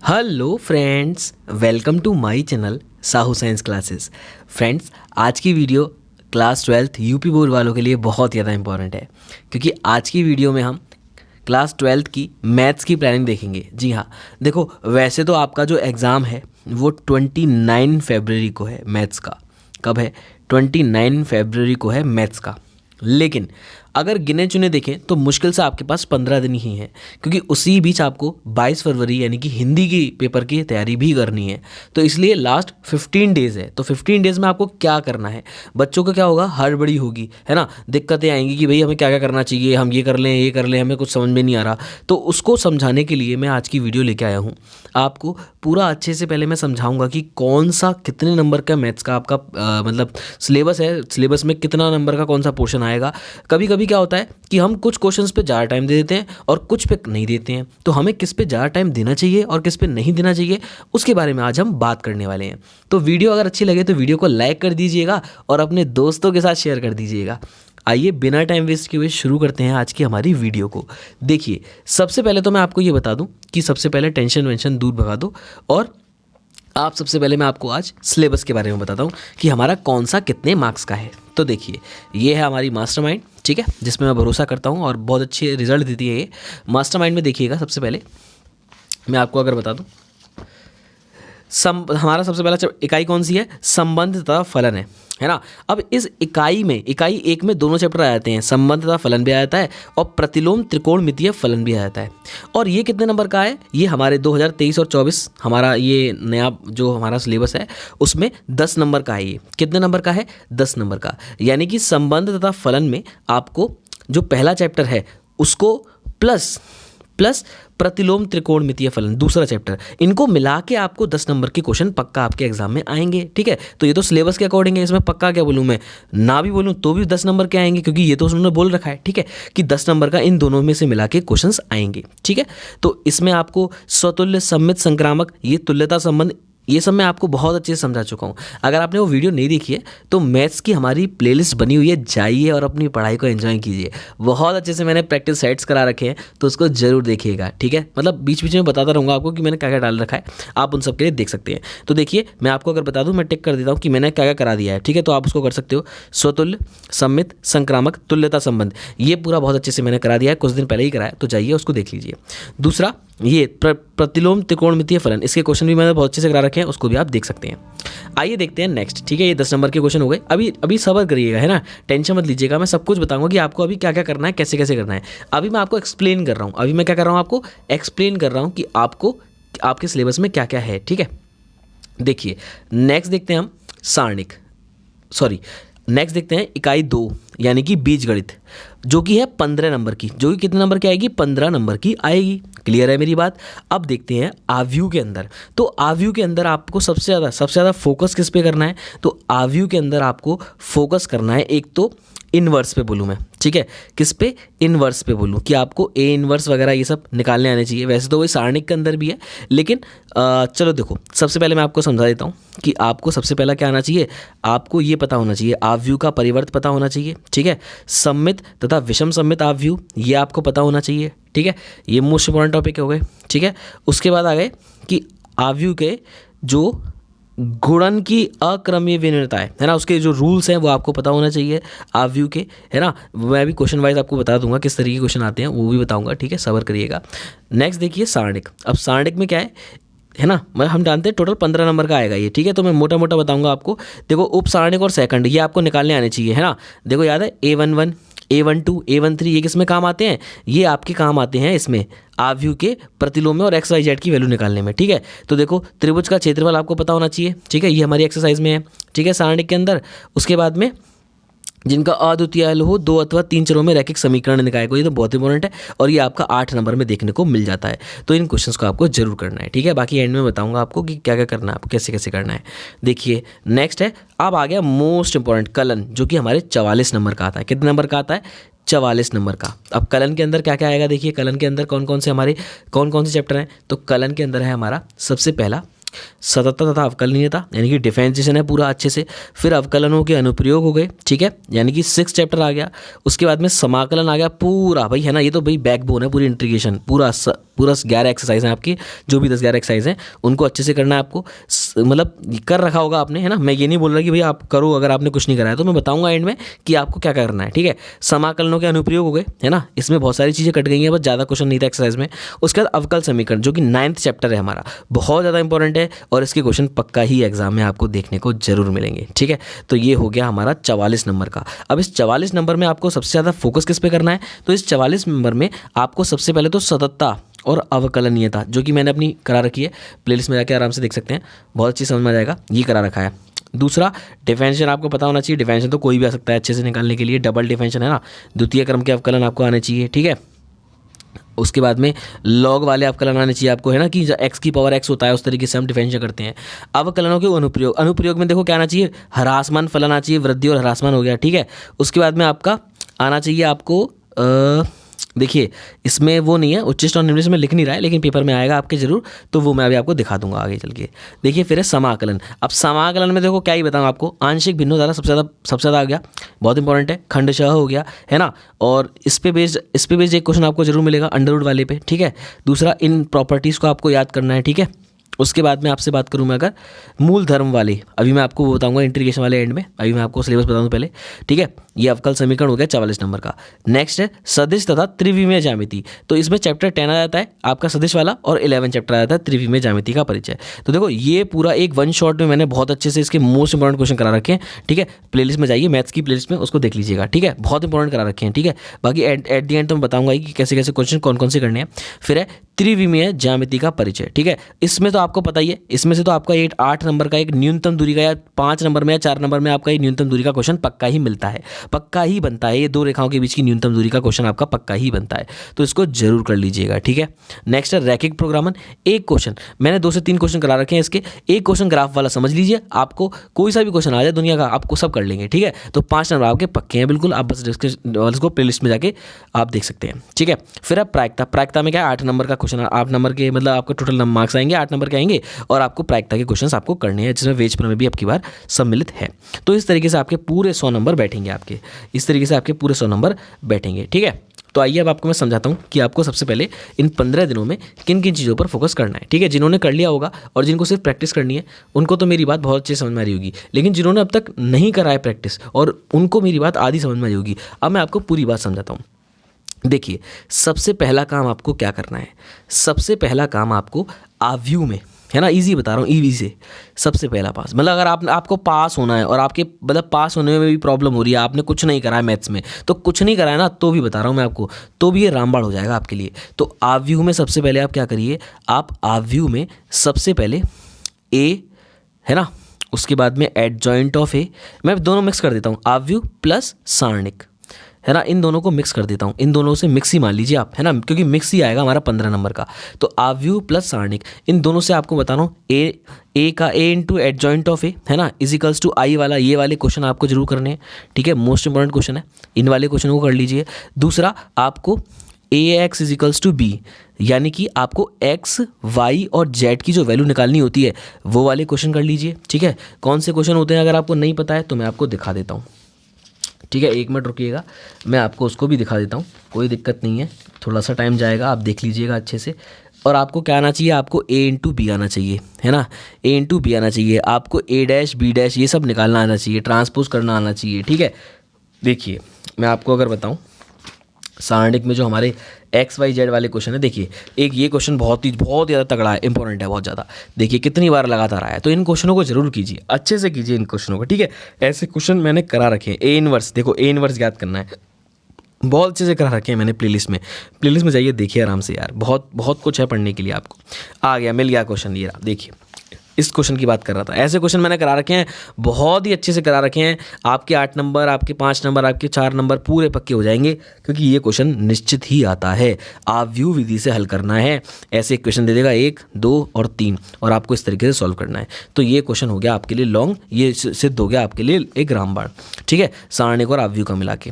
Hello friends, welcome to my channel Sahu science classes. Friends, आज की video class 12th UP board वालों के लिए बहुत ज़्यादा इंपॉर्टेंट है, क्योंकि आज की वीडियो में हम क्लास 12th की मैथ्स की प्लानिंग देखेंगे। जी हाँ, देखो वैसे तो आपका जो एग्ज़ाम है वो 29 फरवरी को है मैथ्स का। कब है? 29 फरवरी को है मैथ्स का। लेकिन अगर गिने चुने देखें तो मुश्किल से आपके पास 15 दिन ही हैं, क्योंकि उसी बीच आपको 22 फरवरी यानी कि हिंदी की पेपर की तैयारी भी करनी है। तो इसलिए लास्ट 15 डेज़ है। तो 15 डेज़ में आपको क्या करना है? बच्चों को क्या होगा, हड़बड़ी होगी, है ना, दिक्कतें आएंगी कि भाई हमें क्या क्या करना चाहिए, हम ये कर लें, हमें कुछ समझ में नहीं आ रहा। तो उसको समझाने के लिए मैं आज की वीडियो लेके आया हूँ। आपको पूरा अच्छे से पहले मैं समझाऊंगा कि कौन सा कितने नंबर का मैथ्स का आपका मतलब सिलेबस है, सिलेबस में कितना नंबर का कौन सा पोर्शन आएगा। कभी कभी क्या होता है कि हम कुछ क्वेश्चंस पे ज़्यादा टाइम दे देते हैं और कुछ पे नहीं देते हैं। तो हमें किस पे ज़्यादा टाइम देना चाहिए और किस पे नहीं देना चाहिए, उसके बारे में आज हम बात करने वाले हैं। तो वीडियो अगर अच्छी लगे तो वीडियो को लाइक कर दीजिएगा और अपने दोस्तों के साथ शेयर कर दीजिएगा। आइए बिना टाइम वेस्ट किए हुए शुरू करते हैं आज की हमारी वीडियो को। देखिए, सबसे पहले तो मैं आपको ये बता दूं कि सबसे पहले टेंशन वेंशन दूर भगा दो, और आप सबसे पहले मैं आपको आज सिलेबस के बारे में बताता हूँ कि हमारा कौन सा कितने मार्क्स का है। तो देखिए, ये है हमारी मास्टरमाइंड, ठीक है, जिसमें मैं भरोसा करता हूँ और बहुत अच्छे रिजल्ट देती है ये। मास्टरमाइंड में देखिएगा, सबसे पहले मैं आपको अगर बता दूँ, हमारा सबसे पहला इकाई कौन सी है? संबंध तथा फलन है ना। अब इस इकाई में, इकाई एक में दोनों चैप्टर आ जाते हैं, संबंध तथा फलन भी आ जाता है और प्रतिलोम त्रिकोणमितीय फलन भी आ जाता है। और ये कितने नंबर का है? ये हमारे 2023 और 24 हमारा ये नया जो हमारा सिलेबस है उसमें 10 नंबर का है। ये कितने नंबर का है? 10 नंबर का। यानी कि संबंध तथा फलन में आपको जो पहला चैप्टर है उसको प्लस प्रतिलोम त्रिकोणमितीय फलन दूसरा चैप्टर, इनको मिला के आपको 10 नंबर के क्वेश्चन पक्का आपके एग्जाम में आएंगे। ठीक है, तो ये तो सिलेबस के अकॉर्डिंग है, इसमें पक्का क्या बोलूँ मैं, ना भी बोलूँ तो भी 10 नंबर के आएंगे, क्योंकि ये तो उन्होंने बोल रखा है, ठीक है, कि 10 नंबर का इन दोनों में से मिला के क्वेश्चन आएंगे। ठीक है, तो इसमें आपको स्वतुल्य, सममित, संक्रामक, ये तुल्यता संबंध, ये सब मैं आपको बहुत अच्छे से समझा चुका हूँ। अगर आपने वो वीडियो नहीं देखी है तो मैथ्स की हमारी प्लेलिस्ट बनी हुई है, जाइए और अपनी पढ़ाई को एंजॉय कीजिए। बहुत अच्छे से मैंने प्रैक्टिस सेट्स करा रखे हैं, तो उसको जरूर देखिएगा। ठीक है, मतलब बीच बीच में बताता रहूँगा आपको कि मैंने क्या क्या डाल रखा है, आप उन सब के लिए देख सकते हैं। तो देखिए, मैं आपको अगर बता दूँ, मैं टिक कर देता हूँ कि मैंने क्या क्या करा दिया है। ठीक है, तो आप उसको कर सकते हो। स्वतुल्य, सम्मित, संक्रामक, तुल्यता संबंध, ये पूरा बहुत अच्छे से मैंने करा दिया है, कुछ दिन पहले ही कराया, तो जाइए उसको देख लीजिए। दूसरा, ये प्रतिलोम त्रिकोणमितीय फलन, इसके क्वेश्चन भी मैंने बहुत अच्छे से करा रखे हैं, उसको भी आप देख सकते हैं। आइए देखते हैं नेक्स्ट। ठीक है, ये 10 नंबर के क्वेश्चन हो गए। अभी सब्र करिएगा, है ना, टेंशन मत लीजिएगा, मैं सब कुछ बताऊंगा कि आपको अभी क्या क्या करना है, कैसे कैसे करना है। अभी मैं आपको एक्सप्लेन कर रहा हूँ, अभी मैं क्या कर रहा हूँ, आपको एक्सप्लेन कर रहा हूँ कि आपको आपके सिलेबस में क्या क्या है। ठीक है, देखिए नेक्स्ट देखते हैं हम नेक्स्ट देखते हैं इकाई 2 यानी कि बीजगणित, जो कि है 15 नंबर की, जो कि कितने नंबर की आएगी? 15 नंबर की आएगी। क्लियर है मेरी बात? अब देखते हैं आव्यूह के अंदर। तो आव्यूह के अंदर आपको सबसे ज़्यादा फोकस किस पे करना है? तो आव्यूह के अंदर आपको फोकस करना है, एक तो इनवर्स पे बोलूँ मैं, ठीक है, किस पे? इनवर्स पे बोलूँ कि आपको ए इनवर्स वगैरह ये सब निकालने आने चाहिए। वैसे तो वही सारणिक के अंदर भी है, लेकिन चलो देखो, सबसे पहले मैं आपको समझा देता हूँ कि आपको सबसे पहला क्या आना चाहिए, आपको ये पता होना चाहिए, आव्यूह का परिवर्त पता होना चाहिए। ठीक है, सम्मित तथा विषम सम्मित आव्यूह, ये आपको पता होना चाहिए। ठीक है, ये मोस्ट इंपॉर्टेंट टॉपिक हो गए। ठीक है, उसके बाद आ गए कि आव्यूह के जो गुणन की अक्रमीय विनिर्णयता है ना, उसके जो रूल्स हैं वो आपको पता होना चाहिए आव्यूह के, है ना। मैं भी क्वेश्चन वाइज आपको बता दूंगा किस तरीके के क्वेश्चन आते हैं, वो भी बताऊंगा। ठीक है, सब्र करिएगा। नेक्स्ट देखिए सारणिक। अब सारणिक में क्या है ना, हम जानते हैं टोटल 15 नंबर का आएगा ये। ठीक है, तो मैं मोटा मोटा बताऊंगा आपको। देखो, उप सारणिक और सेकंड ये आपको निकालने आने चाहिए, है ना। देखो याद है, A11, A12, A13, ये किस में काम आते हैं? ये आपके काम आते हैं इसमें आव्यूह के प्रतिलोम में और XYZ की वैल्यू निकालने में। ठीक है, तो देखो त्रिभुज का क्षेत्रफल आपको पता होना चाहिए। ठीक है, ये हमारी एक्सरसाइज में है। ठीक है, सारणिक के अंदर। उसके बाद में जिनका अद्वितीय हल हो 2 अथवा 3 चरों में रैखिक समीकरण निकाय को, ये तो बहुत इंपॉर्टेंट है और ये आपका 8 नंबर में देखने को मिल जाता है। तो इन क्वेश्चंस को आपको जरूर करना है। ठीक है, बाकी एंड में बताऊंगा आपको कि क्या क्या करना है, आपको कैसे कैसे करना है। देखिए नेक्स्ट है, अब आ गया मोस्ट इंपॉर्टेंट कलन, जो कि हमारे 44 नंबर का आता है। कितने नंबर का आता है? 44 नंबर का। अब कलन के अंदर क्या क्या आएगा? देखिए कलन के अंदर कौन कौन से चैप्टर हैं? तो कलन के अंदर है हमारा सबसे पहला सततता तथा अवकलनीयता यानी कि डिफरेंशिएशन है पूरा अच्छे से। फिर अवकलनों के अनुप्रयोग हो गए, ठीक है, यानी कि 6 चैप्टर आ गया। उसके बाद में समाकलन आ गया पूरा भाई, है ना, ये तो भाई बैकबोन है पूरी इंटीग्रेशन, पूरा 11 एक्सरसाइज हैं आपकी, जो भी 10-11 एक्सरसाइज हैं उनको अच्छे से करना है आपको। मतलब कर रखा होगा आपने, है ना, मैं ये नहीं बोल रहा कि भाई आप करो अगर आपने कुछ नहीं करा है, तो मैं बताऊंगा एंड में कि आपको क्या करना है, ठीक है। समाकलनों के अनुप्रयोग हो गए, है ना, इसमें बहुत सारी चीज़ें कट गई हैं, बस ज़्यादा क्वेश्चन नहीं था एक्सरसाइज में। उसके बाद अवकल समीकरण जो कि 9th चैप्टर है हमारा, बहुत ज़्यादा इंपॉर्टेंट है और इसके क्वेश्चन पक्का ही एग्जाम में आपको देखने को जरूर मिलेंगे, ठीक है। तो ये हो गया हमारा 44 नंबर का। अब इस 44 नंबर में आपको सबसे ज़्यादा फोकस किस पे करना है, तो इस 44 नंबर में आपको सबसे पहले तो सततता और अवकलनीयता, जो कि मैंने अपनी करा रखी है, प्लेलिस्ट में जाके आराम से देख सकते हैं, बहुत अच्छी समझ में आ जाएगा, ये करा रखा है। दूसरा डिफरेंशिएशन आपको पता होना चाहिए, डिफरेंशिएशन तो कोई भी आ सकता है अच्छे से निकालने के लिए, डबल डिफरेंशिएशन है ना, द्वितीय क्रम के अवकलन आपको आने चाहिए, ठीक है। उसके बाद में लॉग वाले अवकलन आने चाहिए आपको, है ना, कि x की पावर x होता है उस तरीके से हम डिफरेंशिएट करते हैं। अवकलनों के अनुप्रयोग में देखो क्या आना चाहिए, ह्रासमान फलन आना चाहिए, वृद्धि और ह्रासमान हो गया, ठीक है। उसके बाद में आपका आना चाहिए आपको देखिए इसमें वो नहीं है, उच्चिष्ट और निम्नलिखित में लिख नहीं रहा है, लेकिन पेपर में आएगा आपके जरूर, तो वो मैं अभी आपको दिखा दूंगा आगे चल के। देखिए फिर है समाकलन। अब समाकलन में देखो क्या ही बताऊँ आपको, आंशिक भिन्नों सबसे ज़्यादा आ गया, बहुत इंपॉर्टेंट है। खंडशः हो गया, है ना, और इस पे बेस्ड एक क्वेश्चन आपको जरूर मिलेगा अंडर रूट वाले पे, ठीक है। दूसरा इन प्रॉपर्टीज़ को आपको याद करना है, ठीक है। उसके बाद में आपसे बात करूं मैं अगर मूल धर्म वाले, अभी मैं आपको बताऊंगा इंटीग्रेशन वाले एंड में, अभी मैं आपको सिलेबस बता दूं पहले, ठीक है। ये अवकल समीकरण हो गया 44 नंबर का। नेक्स्ट है सदिश तथा त्रिविमीय ज्यामिति, तो इसमें चैप्टर 10 आ जाता है आपका सदिश वाला, और 11 चैप्टर आ जाता है त्रिविमीय ज्यामिति का परिचय। तो देखो ये पूरा एक वन शॉट में मैंने बहुत अच्छे से इसके मोस्ट इंपॉर्टेंट क्वेश्चन करा रखे हैं, ठीक है। प्लेलिस्ट में जाइए, मैथ्स की प्लेलिस्ट में उसको देख लीजिएगा, ठीक है, बहुत इंपॉर्टेंट करा रखे हैं, ठीक है। बाकी एट दी एंड तो मैं बताऊंगा कि कैसे कैसे क्वेश्चन कौन कौन से करने हैं। फिर है त्रिविमीय ज्यामिति का परिचय, ठीक है। इसमें तो आपको पता ही है, इसमें से तो आपका 8 नंबर का एक न्यूनतम दूरी का, या 5 नंबर में या 4 नंबर में आपका ये न्यूनतम दूरी का क्वेश्चन पक्का ही मिलता है, पक्का ही बनता है। ये दो रेखाओं के बीच की न्यूनतम दूरी का क्वेश्चन आपका पक्का ही बनता है, तो इसको जरूर कर लीजिएगा, ठीक है। नेक्स्ट है रैखिक प्रोग्रामन। एक क्वेश्चन मैंने 2 से 3 क्वेश्चन करा रखे हैं इसके, एक क्वेश्चन ग्राफ वाला समझ लीजिए, आपको कोई सा भी क्वेश्चन आ जाए दुनिया का आपको सब कर लेंगे, ठीक है। तो 5 नंबर आपके पक्के हैं बिल्कुल, आप बस इसको प्लेलिस्ट में जाके आप देख सकते हैं, ठीक है। फिर अब प्रायिकता में क्या है, 8 नंबर का क्वेश्चन, 8 नंबर के मतलब आपको टोटल मार्क्स आएंगे, 8 नंबर के आएंगे, और आपको प्रायिकता के क्वेश्चन आपको करने हैं, जिसमें वेज प्रमेय भी आपकी बार सम्मिलित है। तो इस तरीके से आपके पूरे 100 नंबर बैठेंगे, आपके इस तरीके से आपके पूरे 100 नंबर बैठेंगे, ठीक है। तो आइए अब आपको मैं समझाता हूँ कि आपको सबसे पहले इन 15 दिनों में किन किन चीज़ों पर फोकस करना है, ठीक है। जिन्होंने कर लिया होगा और जिनको सिर्फ प्रैक्टिस करनी है उनको तो मेरी बात बहुत अच्छे से समझ में आ रही होगी, लेकिन जिन्होंने अब तक नहीं करा है प्रैक्टिस और उनको मेरी बात आधी समझ में आई होगी, अब मैं आपको पूरी बात समझाता हूँ। देखिए सबसे पहला काम आपको क्या करना है, सबसे पहला काम आपको आव्यूह में, है ना, इजी बता रहा हूँ, ईवी से सबसे पहला पास, मतलब अगर आपको पास होना है और आपके मतलब पास होने में भी प्रॉब्लम हो रही है, आपने कुछ नहीं करा है मैथ्स में, तो कुछ नहीं करा है ना, तो भी बता रहा हूँ मैं आपको, तो भी ये रामबाण हो जाएगा आपके लिए। तो आव्यूह में सबसे पहले आप क्या करिए, आप आव्यूह में सबसे पहले ए, है ना, उसके बाद में एडजॉइंट ऑफ ए, मैं दोनों मिक्स कर देता हूँ, आव्यूह प्लस सारणिक, है ना, इन दोनों को मिक्स कर देता हूँ, इन दोनों से मिक्स ही मान लीजिए आप, है ना, क्योंकि मिक्स ही आएगा हमारा 15 नंबर का। तो आव्यूह प्लस सारणिक, इन दोनों से आपको बता रहा हूँ ए का ए इंटू एडजॉइंट ऑफ ए, है ना, इजिकल्स टू आई वाला, ये वाले क्वेश्चन आपको जरूर करने हैं, ठीक है, मोस्ट इंपॉर्टेंट क्वेश्चन है, इन वाले क्वेश्चन को कर लीजिए। दूसरा आपको ए एक्स इजिकल्स टू बी, यानी कि आपको एक्स वाई और जेड की जो वैल्यू निकालनी होती है वो वाले क्वेश्चन कर लीजिए, ठीक है। कौन से क्वेश्चन होते हैं अगर आपको नहीं पता है तो मैं आपको दिखा देता हूँ, ठीक है, 1 मिनट रुकिएगा, मैं आपको उसको भी दिखा देता हूँ, कोई दिक्कत नहीं है, थोड़ा सा टाइम जाएगा, आप देख लीजिएगा अच्छे से। और आपको क्या आना चाहिए, आपको ए इंटू बी आना चाहिए, है ना, ए इंटू बी आना चाहिए, आपको ए डैश बी डैश ये सब निकालना आना चाहिए, ट्रांसपोज करना आना चाहिए, ठीक है। देखिए मैं आपको अगर बताऊँ सारणिक में जो हमारे एक्स वाई जेड वाले क्वेश्चन है, देखिए एक ये क्वेश्चन बहुत ज़्यादा तगड़ा है, इंपॉर्टेंट है बहुत ज़्यादा, देखिए कितनी बार लगातार आया, तो इन क्वेश्चनों को जरूर कीजिए, अच्छे से कीजिए इन क्वेश्चनों को, ठीक है। ऐसे क्वेश्चन मैंने करा रखे हैं, ए इनवर्स, देखो ए इनवर्स याद करना है, बहुत अच्छे से करा रखे हैं मैंने प्लेलिस्ट में जाइए, देखिए आराम से यार, बहुत कुछ है पढ़ने के लिए, आपको आ गया, मिल गया क्वेश्चन, ये देखिए इस क्वेश्चन की बात कर रहा था, ऐसे क्वेश्चन मैंने करा रखे हैं, बहुत ही अच्छे से करा रखे हैं, आपके 8 नंबर, आपके 5 नंबर, आपके 4 नंबर पूरे पक्के हो जाएंगे, क्योंकि ये क्वेश्चन निश्चित ही आता है, आव्यूह विधि से हल करना है, ऐसे क्वेश्चन दे देगा 1, 2 और 3, और आपको इस तरीके से सॉल्व करना है। तो ये क्वेश्चन हो गया आपके लिए लॉन्ग, ये सिद्ध हो गया आपके लिए एक रामबाण, ठीक है, सारणिक और आव्यूह का मिला के।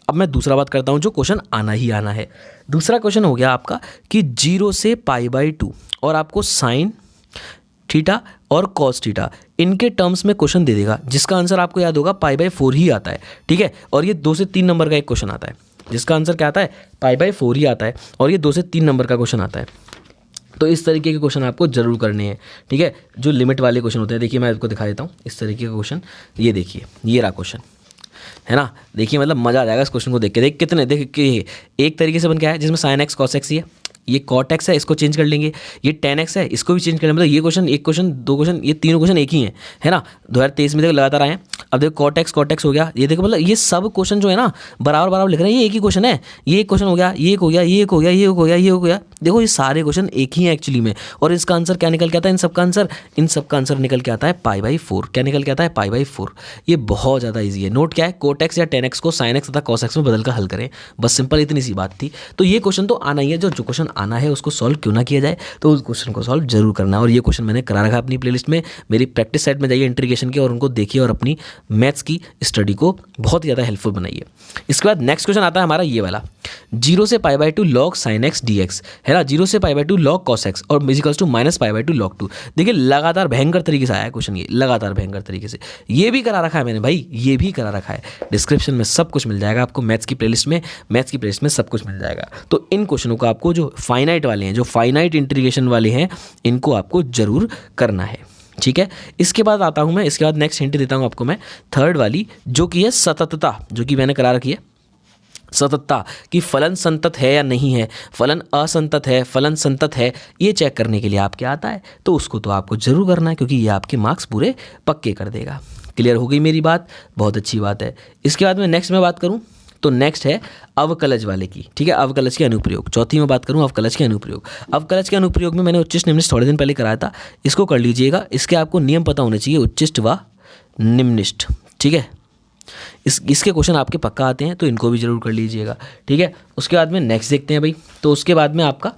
अब मैं दूसरा बात करता हूँ जो क्वेश्चन आना ही आना है। दूसरा क्वेश्चन हो गया आपका कि 0 से π/2 और आपको साइन थीटा और कॉस थीटा, इनके टर्म्स में क्वेश्चन दे देगा जिसका आंसर आपको याद होगा π/4 ही आता है, ठीक है। और ये 2 से 3 नंबर का एक क्वेश्चन आता है जिसका आंसर क्या आता है, π/4 ही आता है, और ये 2 से 3 नंबर का क्वेश्चन आता है। तो इस तरीके के क्वेश्चन आपको जरूर करने हैं, ठीक है। जो लिमिट वाले क्वेश्चन होते हैं, देखिए मैं आपको दिखा देता हूँ इस तरीके का क्वेश्चन। ये देखिए, ये रहा क्वेश्चन, है ना। देखिए मतलब मज़ा आ जाएगा इस क्वेश्चन को देख के। देख कितने, देख कि एक तरीके से बन के आया जिसमें sin x cos x ही है, ये cot x है, इसको चेंज कर लेंगे, ये tan x है, इसको भी चेंज कर लेंगे। मतलब ये क्वेश्चन, एक क्वेश्चन, दो क्वेश्चन, ये तीनों क्वेश्चन एक ही हैं, है ना। 2023 में देखो लगातार आए हैं। अब देखो cot x हो गया, ये देखो मतलब ये सब क्वेश्चन जो है ना बराबर बराबर लिख रहे हैं, ये एक ही क्वेश्चन है। ये एक क्वेश्चन हो गया, ये एक हो गया, ये एक हो गया, ये एक हो गया, ये हो गया। देखो ये सारे क्वेश्चन एक ही हैं एक्चुअली में, और इसका आंसर क्या निकल के आता है, इन सब का आंसर निकल के आता है π/4। क्या निकल के आता है, π/4। ये बहुत ज़्यादा ईजी है। नोट क्या है, cot x या tan x को sin x तथा cos x में बदल कर हल करें, बस सिंपल इतनी सी बात थी। तो ये क्वेश्चन तो आना ही है, जो क्वेश्चन आना है उसको सॉल्व क्यों ना किया जाए, तो उस क्वेश्चन को सॉल्व जरूर करना है। और ये क्वेश्चन मैंने करा रखा है अपनी प्लेलिस्ट में, मेरी प्रैक्टिस सेट में जाइए इंटीग्रेशन के, और उनको देखिए और अपनी मैथ्स की स्टडी को बहुत ही ज़्यादा हेल्पफुल बनाइए। इसके बाद नेक्स्ट क्वेश्चन आता है हमारा ये वाला, 0 से π/2 log sin x dx, है ना, 0 से π/2 log cos x और इक्वल्स टू -π/2 log 2। देखिए लगातार भयंकर तरीके से आया है क्वेश्चन, ये लगातार भयंकर तरीके से ये भी करा रखा है मैंने भाई, ये भी करा रखा है। डिस्क्रिप्शन में सब कुछ मिल जाएगा आपको, मैथ्स की प्लेलिस्ट में सब कुछ मिल जाएगा। तो इन क्वेश्चनों को आपको, जो फाइनाइट वाले हैं, जो फाइनाइट इंटीग्रेशन वाले हैं, इनको आपको जरूर करना है, ठीक है। इसके बाद आता हूं मैं, इसके बाद नेक्स्ट हिंट देता हूं आपको मैं, थर्ड वाली जो कि है सततता, जो कि मैंने करा रखी है। सततता कि फलन संतत है या नहीं है, फलन असंतत है, फलन संतत है, ये चेक करने के लिए आपके आता है, तो उसको तो आपको जरूर करना है, क्योंकि ये आपके मार्क्स पूरे पक्के कर देगा। क्लियर हो गई मेरी बात, बहुत अच्छी बात है। इसके बाद में नेक्स्ट में बात करूं तो नेक्स्ट है अवकलज वाले की, ठीक है। अवकलज के अनुप्रयोग, चौथी में बात करूं अवकलज के अनुप्रयोग। अवकलज के अनुप्रयोग में मैंने उच्चिष्ट निम्निष्ट थोड़े दिन पहले कराया था, इसको कर लीजिएगा। इसके आपको नियम पता होने चाहिए, उच्चिष्ट व निम्निष्ट, ठीक है। इसके क्वेश्चन आपके पक्का आते हैं, तो इनको भी जरूर कर लीजिएगा, ठीक है। उसके बाद में नेक्स्ट देखते हैं भाई, तो उसके बाद में आपका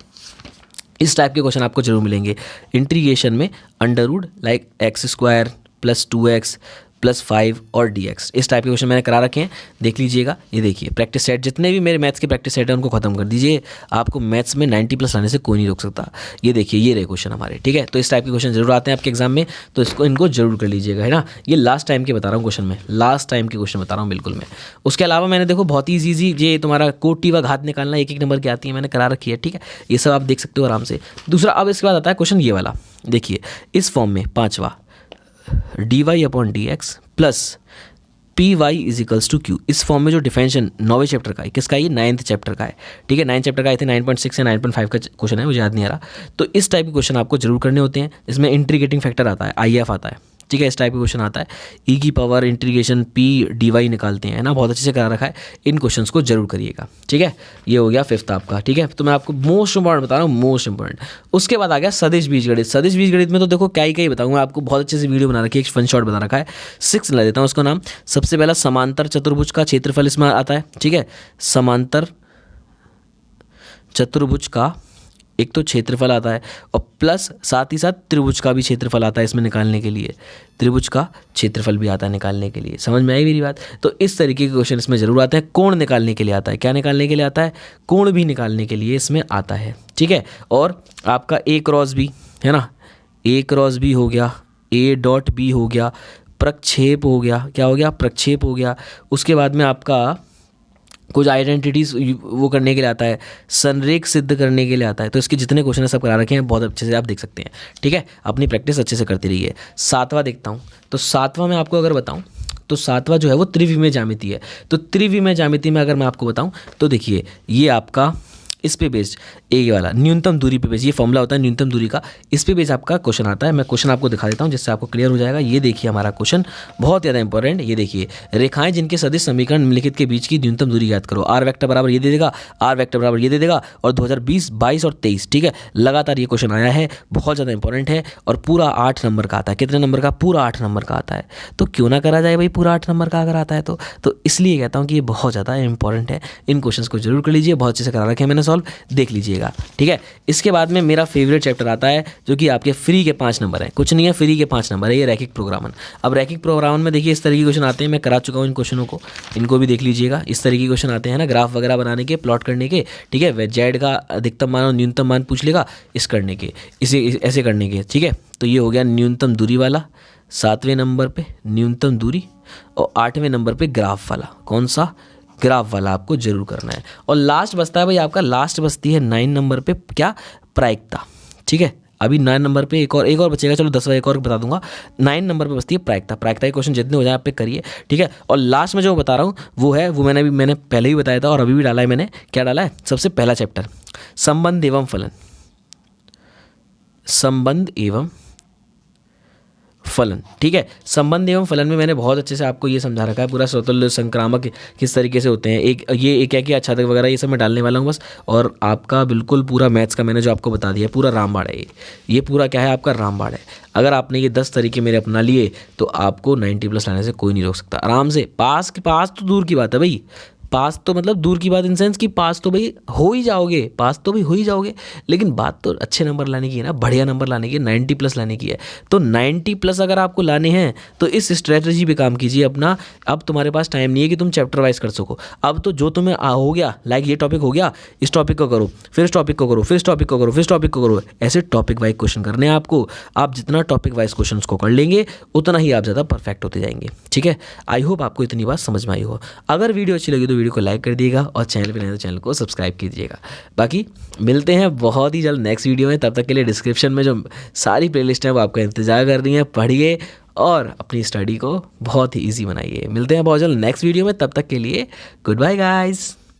इस टाइप के क्वेश्चन आपको जरूर मिलेंगे इंटीग्रेशन में, under root like x² + 2x + 5 और dx, इस टाइप के क्वेश्चन मैंने करा रखे हैं, देख लीजिएगा। ये देखिए प्रैक्टिस सेट, जितने भी मेरे मैथ्स के प्रैक्टिस सेट हैं उनको खत्म कर दीजिए, आपको मैथ्स में 90+ लाने से कोई नहीं रोक सकता। ये देखिए, ये रहे क्वेश्चन हमारे, ठीक है। तो इस टाइप के क्वेश्चन जरूर आते हैं आपके एग्जाम में, तो इनको जरूर कर लीजिएगा, है ना। ये लास्ट टाइम के बता रहा हूँ क्वेश्चन में, लास्ट टाइम के क्वेश्चन बता रहा हूँ बिल्कुल मैं। उसके अलावा मैंने देखो बहुत ही ईजी ये तुम्हारा कोटि व घात निकालना 1-1 नंबर की आती है, मैंने करा रखी है, ठीक है। ये सब आप देख सकते हो आराम से। दूसरा, अब इसके बाद आता है क्वेश्चन ये वाला, देखिए इस फॉर्म में, पांचवा, dy/dx + py = q, इस फॉर्म में जो डिफरेंशियल 9वें चैप्टर का है, किसका, ये 9th चैप्टर का है, ठीक है। 9th चैप्टर का आई थिंक 9.6 या 9.5 का क्वेश्चन है, मुझे याद नहीं आ रहा। तो इस टाइप के क्वेश्चन आपको जरूर करने होते हैं, इसमें इंटीग्रेटिंग फैक्टर आता है, IF आता है, ठीक है। इस टाइप का क्वेश्चन आता है, e⁻∫ p dy निकालते हैं, है ना, बहुत अच्छे से करा रखा है। इन क्वेश्चंस को जरूर करिएगा, ठीक है। ये हो गया 5th आपका, ठीक है। तो मैं आपको मोस्ट इंपॉर्टेंट बता रहा हूँ, मोस्ट इंपॉर्टेंट। उसके बाद आ गया सदिश बीजगणित। सदिश बीजगणित में तो देखो क्या ही बताऊँगा आपको, बहुत अच्छे से वीडियो बना रखी है, एक वन शॉट बना रखा है। 6 ला देता हूँ उसका नाम। सबसे पहला समांतर चतुर्भुज का क्षेत्रफल इसमें आता है, ठीक है। समांतर चतुर्भुज का एक तो क्षेत्रफल आता है, और प्लस साथ ही साथ त्रिभुज का भी क्षेत्रफल आता है इसमें निकालने के लिए, त्रिभुज का क्षेत्रफल भी आता है निकालने के लिए। समझ में आई मेरी बात। तो इस तरीके के क्वेश्चन इसमें जरूर आता है। कोण निकालने के लिए आता है, क्या निकालने के लिए आता है, कोण भी निकालने के लिए इसमें आता है, ठीक है। और आपका A×B, है ना, A×B हो गया, A.B हो गया, प्रक्षेप हो गया, क्या हो गया, प्रक्षेप हो गया। उसके बाद में आपका कुछ आइडेंटिटीज़ वो करने के लिए आता है, संरेख सिद्ध करने के लिए आता है। तो इसके जितने क्वेश्चन है सब करा रखे हैं, बहुत अच्छे से आप देख सकते हैं, ठीक है। अपनी प्रैक्टिस अच्छे से करती रहिए। 7वां देखता हूँ, तो 7वां में आपको अगर बताऊँ तो 7वां जो है वो त्रिविमीय ज्यामिति है। तो त्रिविमीय ज्यामिति में अगर मैं आपको बताऊँ तो देखिए, ये आपका इस पे बेस्ड, ए वाला न्यूनतम दूरी पे बेस्ड, ये फॉर्मूला होता है न्यूनतम दूरी का, इस पे बेस्ड आपका क्वेश्चन आता है। मैं क्वेश्चन आपको दिखा देता हूँ जिससे आपको क्लियर हो जाएगा। ये देखिए हमारा क्वेश्चन बहुत ज़्यादा इंपॉर्टेंट। ये देखिए, रेखाएं जिनके सदिश समीकरण निम्नलिखित के बीच की न्यूनतम दूरी ज्ञात करो। आर वेक्टर बराबर ये दे देगा, आर वेक्टर बराबर ये दे देगा, और 2020, 22 और 23, ठीक है, लगातार ये क्वेश्चन आया है, बहुत ज़्यादा इंपॉर्टेंट है, और पूरा 8 नंबर का आता है। कितने नंबर का? पूरा 8 नंबर का आता है। तो क्यों ना करा जाए भाई, पूरा 8 नंबर का अगर आता है तो इसलिए कहता हूँ कि ये बहुत ज़्यादा इंपॉर्टेंट है। इन क्वेश्चन को जरूर कर लीजिए, बहुत अच्छे से करा रखे हैं मैंने सॉल्व। सॉल्व देख लीजिएगा, ठीक है। इसके बाद में मेरा फेवरेट चैप्टर आता है जो कि आपके फ्री के 5 नंबर हैं, कुछ नहीं है, फ्री के 5 नंबर है, ये रैखिक प्रोग्रामन। अब रैखिक प्रोग्रामन में देखिए इस तरह के क्वेश्चन आते हैं, मैं करा चुका हूँ इन क्वेश्चनों को, इनको भी देख लीजिएगा। इस तरह के क्वेश्चन आते हैं ना, ग्राफ वगैरह बनाने के, प्लॉट करने के, ठीक है, जेड का अधिकतम मान और न्यूनतम मान पूछ लेगा, इस करने के, इसे ऐसे करने के, ठीक है। तो ये हो गया न्यूनतम दूरी वाला, 7वें नंबर पे न्यूनतम दूरी, और 8वें नंबर पे ग्राफ वाला। कौन सा? ग्राफ वाला आपको जरूर करना है। और लास्ट बचता है भाई आपका, लास्ट बचती है 9 नंबर पे क्या? प्रायिकता, ठीक है। अभी 9 नंबर पे एक और बचेगा, चलो 10वां एक और बता दूंगा। 9 नंबर पे बचती है प्रायिकता। प्रायिकता के क्वेश्चन जितने हो जाए आप पे करिए, ठीक है। और लास्ट में जो बता रहा हूँ वो मैंने पहले ही बताया था और अभी भी डाला है मैंने। क्या डाला है? सबसे पहला चैप्टर संबंध एवं फलन, संबंध एवं फलन, ठीक है। संबंध एवं फलन में मैंने बहुत अच्छे से आपको ये समझा रखा है पूरा, स्वतुल्य संक्रामक किस तरीके से होते हैं, एक है कि आच्छादक वगैरह, ये सब मैं डालने वाला हूँ बस। और आपका बिल्कुल पूरा मैथ्स का मैंने जो आपको बता दिया पूरा रामबाण है ये पूरा क्या है आपका? रामबाण है। अगर आपने ये 10 तरीके मेरे अपना लिए तो आपको 90+ लाने से कोई नहीं रोक सकता, आराम से। पास तो दूर की बात है भाई, पास तो मतलब दूर की बात इन सेंस कि पास तो भाई हो ही जाओगे, पास तो भी हो ही जाओगे, लेकिन बात तो अच्छे नंबर लाने की है ना, बढ़िया नंबर लाने की है, 90+ लाने की है। तो 90+ अगर आपको लाने हैं तो इस स्ट्रेटजी पे काम कीजिए अपना। अब तुम्हारे पास टाइम नहीं है कि तुम चैप्टर वाइज कर सको। अब तो जो तुम्हें हो गया, लाइक ये टॉपिक हो गया, इस टॉपिक को करो, फिर इस टॉपिक को करो, फिर इस टॉपिक को करो, फिर इस टॉपिक को करो, ऐसे टॉपिक वाइज क्वेश्चन करने हैं आपको। आप जितना टॉपिक वाइज क्वेश्चन को कर लेंगे उतना ही आप ज़्यादा परफेक्ट होते जाएंगे, ठीक है। आई होप आपको इतनी बात समझ में आई हो। अगर वीडियो अच्छी लगी तो वीडियो को लाइक कर दिएगा और चैनल पे नए तो चैनल को सब्सक्राइब कीजिएगा। बाकी मिलते हैं बहुत ही जल्द नेक्स्ट वीडियो में, तब तक के लिए डिस्क्रिप्शन में जो सारी प्लेलिस्ट है वो आपका इंतजार कर रही है, पढ़िए और अपनी स्टडी को बहुत ही ईजी बनाइए। मिलते हैं बहुत जल्द नेक्स्ट वीडियो में, तब तक के लिए गुड बाय गाइस।